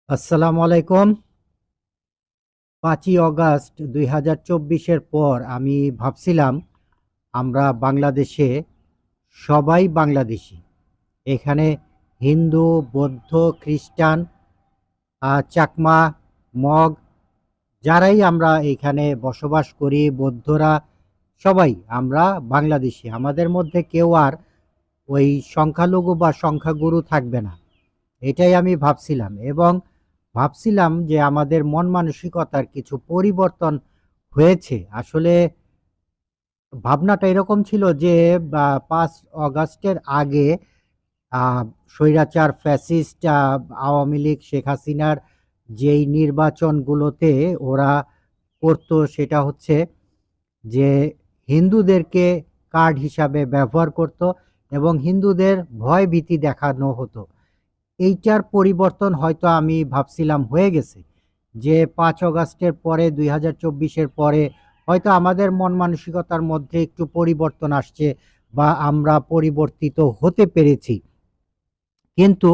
আসসালামু আলাইকুম। ৫ই অগাস্ট ২০২৪-এর পর আমি ভাবছিলাম আমরা বাংলাদেশে সবাই বাংলাদেশী। এখানে হিন্দু, বৌদ্ধ, খ্রিস্টান, চাকমা, মগ যারাই আমরা এখানে বসবাস করি, বৌদ্ধরা সবাই আমরা বাংলাদেশী। আমাদের মধ্যে কেউ আর ওই সংখ্যালঘু বা সংখ্যাগুরু থাকবে না। এটাই আমি ভাবছিলাম এবং ভাবছিলাম যে আমাদের মন মানসিকতার কিছু পরিবর্তন হয়েছে। আসলে ভাবনাটা এরকম ছিল যে ৫ অগাস্টের আগে আ স্বৈরাচার ফ্যাসিস্ট আওয়ামী লীগ, শেখ হাসিনার যেই নির্বাচনগুলোতে ওরা করত সেটা হচ্ছে যে হিন্দুদেরকে কার্ড হিসাবে ব্যবহার করত এবং হিন্দুদের ভয়-ভীতি দেখানো হতো। এইটার পরিবর্তন হয়তো আমি ভাবছিলাম হয়ে গেছে। যে ৫ অগাস্টের পরে ২০২৪-এর পরে হয়তো আমাদের মন মানসিকতার মধ্যে একটু পরিবর্তন আসছে বা আমরা পরিবর্তিত হতে পেরেছি। কিন্তু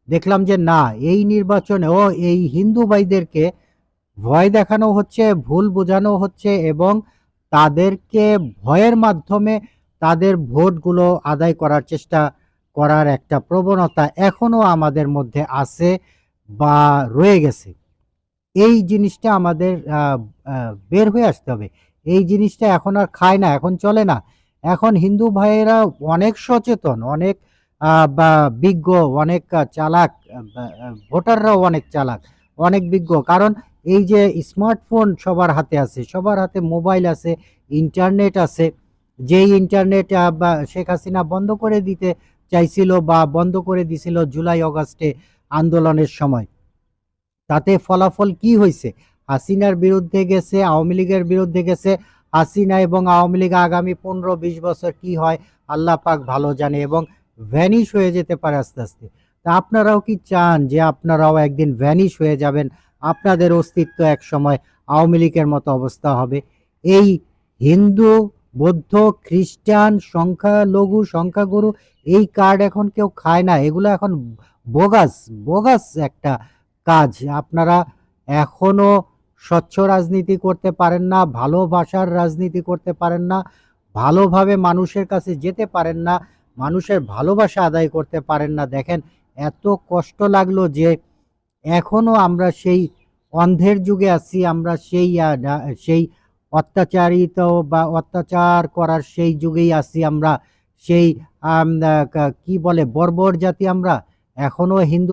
দেখলাম যে না, এই নির্বাচনেও এই হিন্দু ভাইদেরকে ভয় দেখানো হচ্ছে, ভুল বোঝানো হচ্ছে এবং তাদেরকে ভয়ের মাধ্যমে তাদের ভোটগুলো আদায় করার চেষ্টা করার একটা প্রবণতা এখনো আমাদের মধ্যে আছে বা রয়ে গেছে। এই জিনিসটা আমাদের বের হয়ে আসতে হবে। এই জিনিসটা এখন আর খায় না, এখন চলে না। এখন হিন্দু ভাইয়েরা অনেক সচেতন, অনেক বা বিজ্ঞ, অনেক চালাক, ভোটাররাও অনেক চালাক, অনেক বিজ্ঞ। কারণ এই যে স্মার্টফোন সবার হাতে আছে, সবার হাতে মোবাইল আছে, ইন্টারনেট আছে। যেই ইন্টারনেট বা শেখ হাসিনা বন্ধ করে দিতে চাইছিল বা বন্ধ করে দিছিল জুলাই অগাস্টে আন্দোলনের সময়। তাতে ফলাফল কি হইছে? হাসিনার বিরুদ্ধে গেছে, আওয়ামী লীগের বিরুদ্ধে গেছে। হাসিনা এবং আওয়ামী লীগ আগামী ১৫-২০ বছর কি হয় আল্লাহ পাক ভালো জানে এবং ভ্যানিশ হয়ে যেতে পারে আস্তে, আস্তে। তা আপনারাও কি চান যে আপনারাও একদিন ভ্যানিশ হয়ে যাবেন? আপনাদের অস্তিত্ব একসময় আওয়ামী লীগের মতো অবস্থা হবে? এই হিন্দু, বৌদ্ধ, খ্রিস্টান, সংখ্যালঘু, সংখ্যাগুরু এই কার্ড এখন কেউ খায় না। এগুলো এখন বোগাস, বোগাস একটা কাজ। আপনারা এখনো স্বচ্ছ রাজনীতি করতে পারেন না, ভালোবাসার রাজনীতি করতে পারেন না, ভালোভাবে মানুষের কাছে যেতে পারেন না, মানুষের ভালোবাসা আদায় করতে পারেন না। দেখেন, এত কষ্ট লাগলো যে এখনো আমরা সেই অন্ধের যুগে আছি, আমরা সেই অত্যাচারিত বা অত্যাচার করার সেই যুগেই আছি আমরা। সেই কি বলে বর্বর জাতি আমরা। এখনো হিন্দু